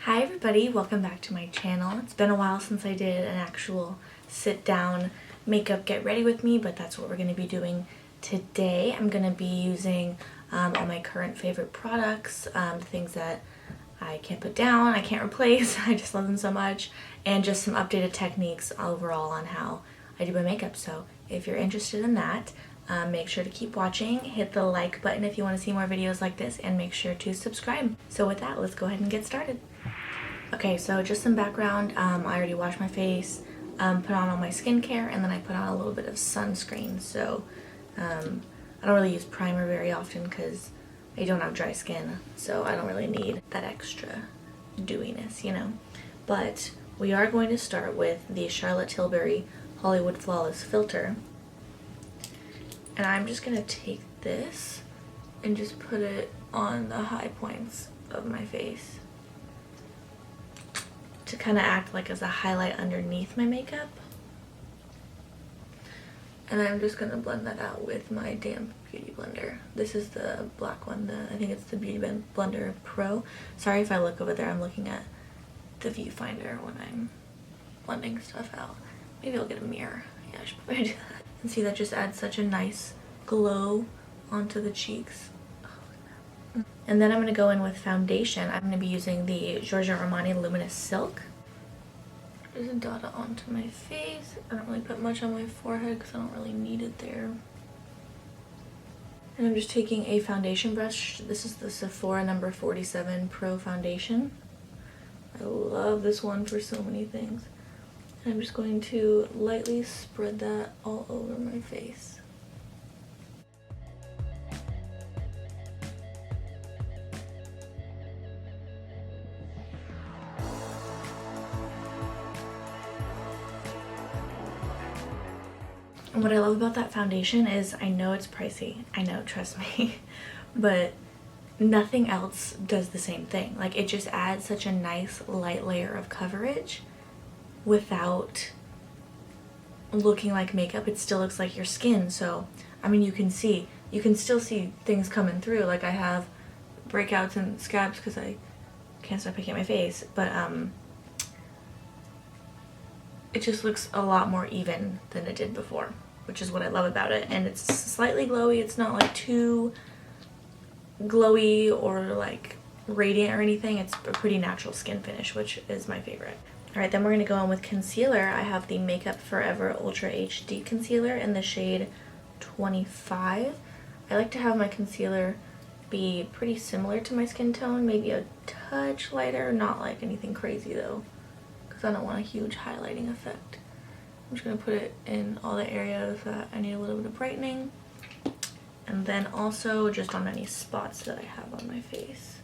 Hi everybody, welcome back to my channel. It's been a while since I did an actual sit down makeup get ready with me, but that's what we're going to be doing today. I'm going to be using all my current favorite products, things that I can't put down, I can't replace, I just love them so much, and just some updated techniques overall on how I do my makeup. So if you're interested in that, make sure to keep watching, hit the like button if you want to see more videos like this, and make sure to subscribe. So with that, let's go ahead and get started. Okay, so just some background. I already washed my face, put on all my skincare, and then I put on a little bit of sunscreen. So I don't really use primer very often because I don't have dry skin, so I don't really need that extra dewiness, you know. But we are going to start with the Charlotte Tilbury Hollywood Flawless Filter. And I'm just going to take this and just put it on the high points of my face to kind of act like as a highlight underneath my makeup. And I'm just going to blend that out with my damp beauty blender. This is the black one, I think it's the Beauty Blender Pro. Sorry if I look over there, I'm looking at the viewfinder when I'm blending stuff out. Maybe I'll get a mirror. Yeah, I should probably do that. And see, that just adds such a nice glow onto the cheeks. And then I'm going to go in with foundation. I'm going to be using the Giorgio Armani Luminous Silk. Just dot it onto my face. I don't really put much on my forehead because I don't really need it there. And I'm just taking a foundation brush. This is the Sephora number 47 Pro Foundation. I love this one for so many things. And I'm just going to lightly spread that all over my face. And what I love about that foundation is, I know it's pricey, I know, trust me, but nothing else does the same thing. Like, it just adds such a nice light layer of coverage without looking like makeup. It still looks like your skin. So I mean, you can still see things coming through. Like, I have breakouts and scabs because I can't stop picking at my face, but it just looks a lot more even than it did before, which is what I love about it. And it's slightly glowy. It's not like too glowy or like radiant or anything. It's a pretty natural skin finish, which is my favorite. Alright, then we're going to go in with concealer. I have the Makeup Forever Ultra HD Concealer in the shade 25. I like to have my concealer be pretty similar to my skin tone, maybe a touch lighter, not like anything crazy though, because I don't want a huge highlighting effect. I'm just going to put it in all the areas that I need a little bit of brightening, and then also just on any spots that I have on my face.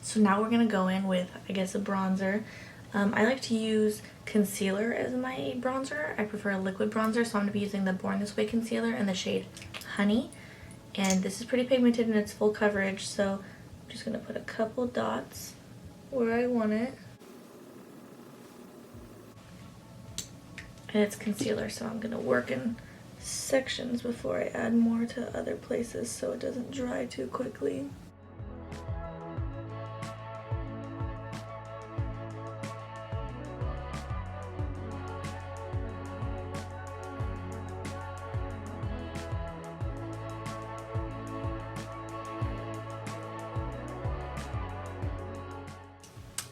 So now we're going to go in with, I guess, a bronzer. I like to use concealer as my bronzer. I prefer a liquid bronzer, so I'm going to be using the Born This Way concealer in the shade Honey. And this is pretty pigmented and it's full coverage, so I'm just going to put a couple dots where I want it. And it's concealer, so I'm going to work in sections before I add more to other places so it doesn't dry too quickly.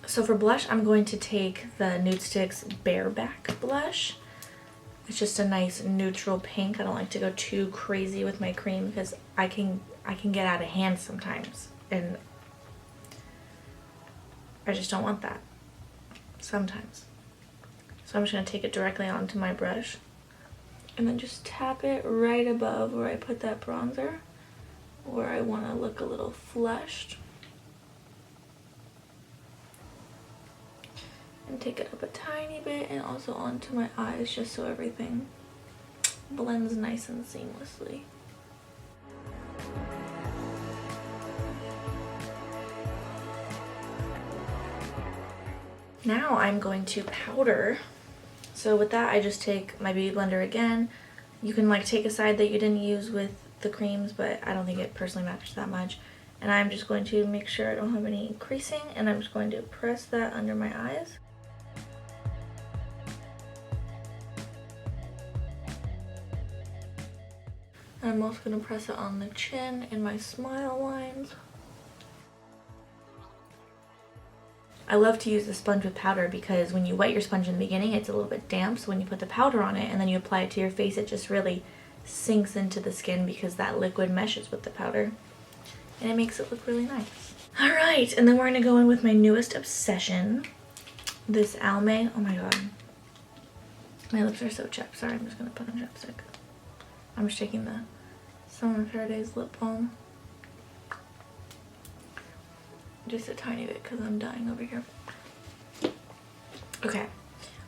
So for blush, I'm going to take the Nudestix Bareback blush. It's just a nice neutral pink. I don't like to go too crazy with my cream because I can get out of hand sometimes, and I just don't want that sometimes. So I'm just going to take it directly onto my brush and then just tap it right above where I put that bronzer, where I want to look a little flushed. And take it up a tiny bit and also onto my eyes, just so everything blends nice and seamlessly. Now I'm going to powder. So with that, I just take my beauty blender again, You can like take a side that you didn't use with the creams, but I don't think it personally matches that much. And I'm just going to make sure I don't have any creasing, and I'm just going to press that under my eyes. And I'm also going to press it on the chin and my smile lines. I love to use the sponge with powder because when you wet your sponge in the beginning, it's a little bit damp. So when you put the powder on it and then you apply it to your face, it just really sinks into the skin because that liquid meshes with the powder. And it makes it look really nice. Alright, and then we're going to go in with my newest obsession. This Almay. Oh my god. My lips are so chapped. Sorry, I'm just going to put on chapstick. I'm just taking the Summer Paradise lip balm. Just a tiny bit because I'm dying over here. Okay,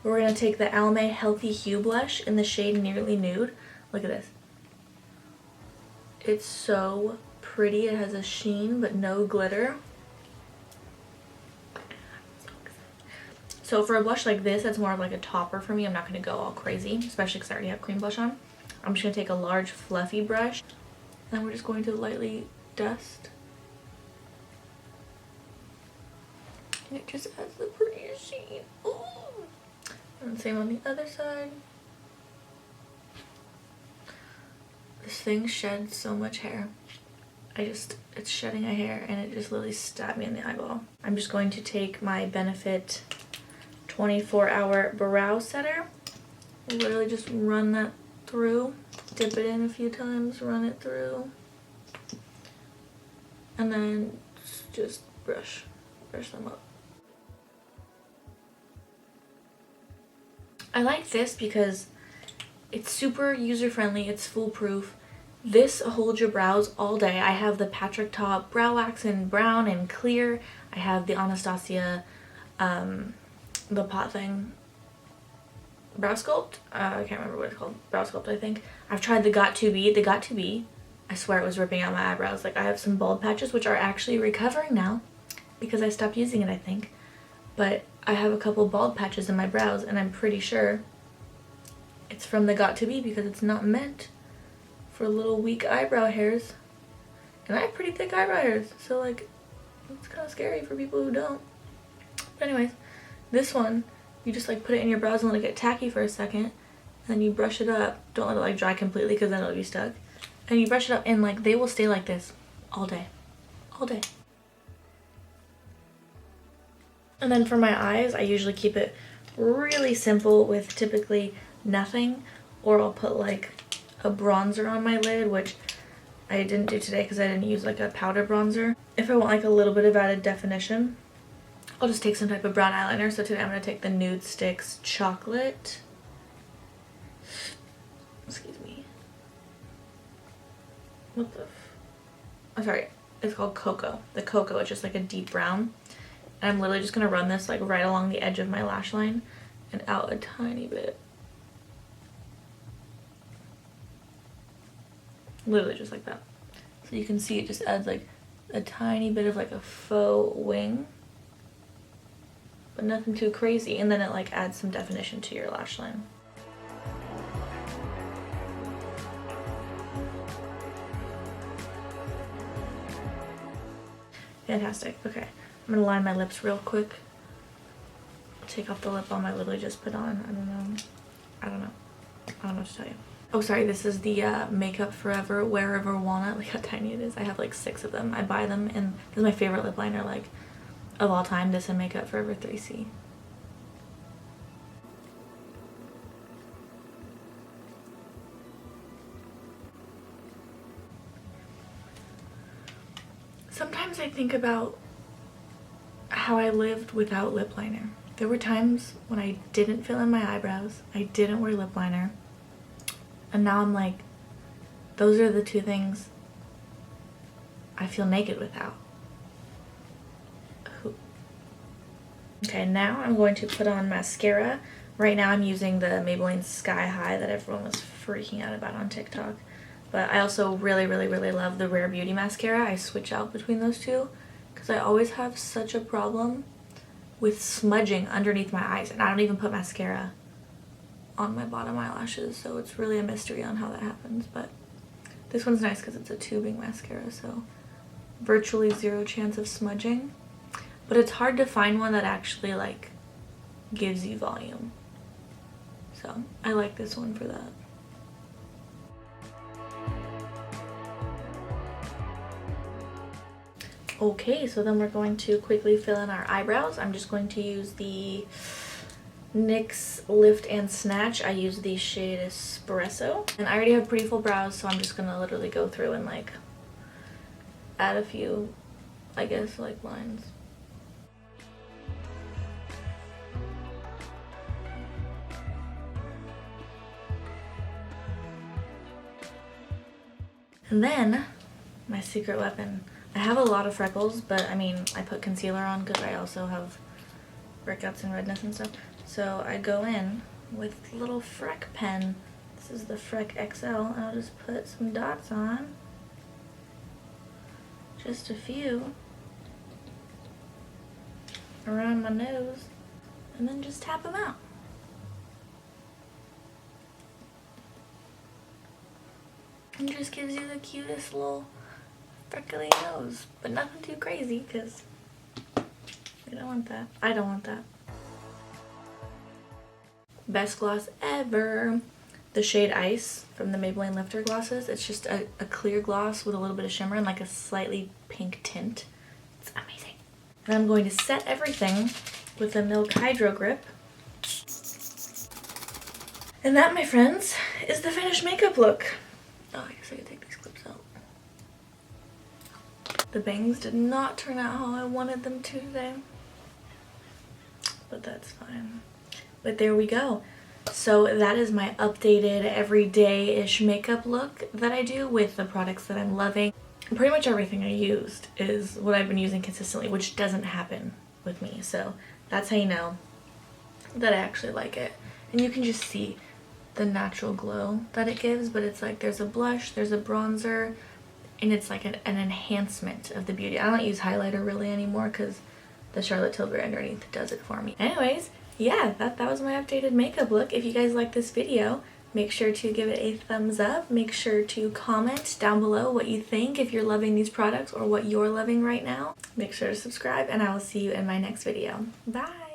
we're going to take the Almay Healthy Hue Blush in the shade Nearly Nude. Look at this. It's so pretty. It has a sheen but no glitter. So for a blush like this, that's more of like a topper for me. I'm not going to go all crazy, especially because I already have cream blush on. I'm just going to take a large fluffy brush and we're just going to lightly dust. And it just adds the prettiest sheen. Ooh. And same on the other side. This thing sheds so much hair. It's shedding a hair and it just literally stabbed me in the eyeball. I'm just going to take my Benefit 24-hour brow setter. Literally just run that through. Dip it in a few times, run it through. And then just brush them up. I like this because it's super user-friendly, it's foolproof. This holds your brows all day. I have the Patrick Top Brow Wax in brown and clear. I have the Anastasia, the pot thing, Brow Sculpt. I can't remember what it's called. Brow Sculpt, I think. I've tried the Got2b. The Got2b, I swear it was ripping out my eyebrows. Like, I have some bald patches, which are actually recovering now because I stopped using it, I think. But I have a couple bald patches in my brows, and I'm pretty sure it's from the Got2b because it's not meant for little weak eyebrow hairs. And I have pretty thick eyebrow hairs, so like, it's kind of scary for people who don't. But anyways, this one, you just like put it in your brows and let it get tacky for a second, and then you brush it up. Don't let it like dry completely because then it'll be stuck. And you brush it up and like they will stay like this all day. All day. And then for my eyes, I usually keep it really simple with typically nothing, or I'll put like a bronzer on my lid, which I didn't do today because I didn't use like a powder bronzer. If I want like a little bit of added definition, I'll just take some type of brown eyeliner. So today I'm going to take the Nudestix Chocolate. Excuse me. What the I'm sorry. It's called Cocoa. The Cocoa is just like a deep brown. And I'm literally just going to run this like right along the edge of my lash line and out a tiny bit. Literally just like that. So you can see it just adds like a tiny bit of like a faux wing. But nothing too crazy. And then it like adds some definition to your lash line. Fantastic. Okay. I'm gonna line my lips real quick. Take off the lip balm I literally just put on. I don't know what to tell you. Oh, sorry, this is the Makeup Forever Wherever Walnut. Look how tiny it is. I have like 6 of them. I buy them, and this is my favorite lip liner like of all time. This and Makeup Forever 3C. Sometimes I think about how I lived without lip liner. There were times when I didn't fill in my eyebrows, I didn't wear lip liner, and now I'm like, those are the 2 things I feel naked without. Okay, now I'm going to put on mascara. Right now I'm using the Maybelline Sky High that everyone was freaking out about on TikTok. But I also really love the Rare Beauty mascara. I switch out between those 2 because I always have such a problem with smudging underneath my eyes, and I don't even put mascara on my bottom eyelashes, so it's really a mystery on how that happens. But this one's nice because it's a tubing mascara, so virtually zero chance of smudging. But it's hard to find one that actually like gives you volume. So I like this one for that. Okay, so then we're going to quickly fill in our eyebrows. I'm just going to use the NYX Lift and Snatch. I use the shade Espresso. And I already have pretty full brows, so I'm just gonna literally go through and like add a few, I guess, like lines. And then my secret weapon. I have a lot of freckles, but I mean, I put concealer on because I also have breakouts and redness and stuff. So I go in with little Freck pen. This is the Freck XL, and I'll just put some dots on. Just a few around my nose, and then just tap them out. And just gives you the cutest little freckly nose, but nothing too crazy because you don't want that. I don't want that. Best gloss ever. The shade Ice from the Maybelline Lifter glosses. It's just a clear gloss with a little bit of shimmer and like a slightly pink tint. It's amazing. And I'm going to set everything with a Milk Hydro Grip. And that, my friends, is the finished makeup look. Oh, I guess I could take these clips out. The bangs did not turn out how I wanted them to today, but that's fine. But there we go. So that is my updated everyday-ish makeup look that I do with the products that I'm loving. Pretty much everything I used is what I've been using consistently, which doesn't happen with me. So that's how you know that I actually like it. And you can just see the natural glow that it gives, but it's like there's a blush, there's a bronzer, and it's like an enhancement of the beauty. I don't use highlighter really anymore because the Charlotte Tilbury underneath does it for me. Anyways, yeah, that was my updated makeup look. If you guys like this video, make sure to give it a thumbs up. Make sure to comment down below what you think, if you're loving these products or what you're loving right now. Make sure to subscribe, and I will see you in my next video. Bye!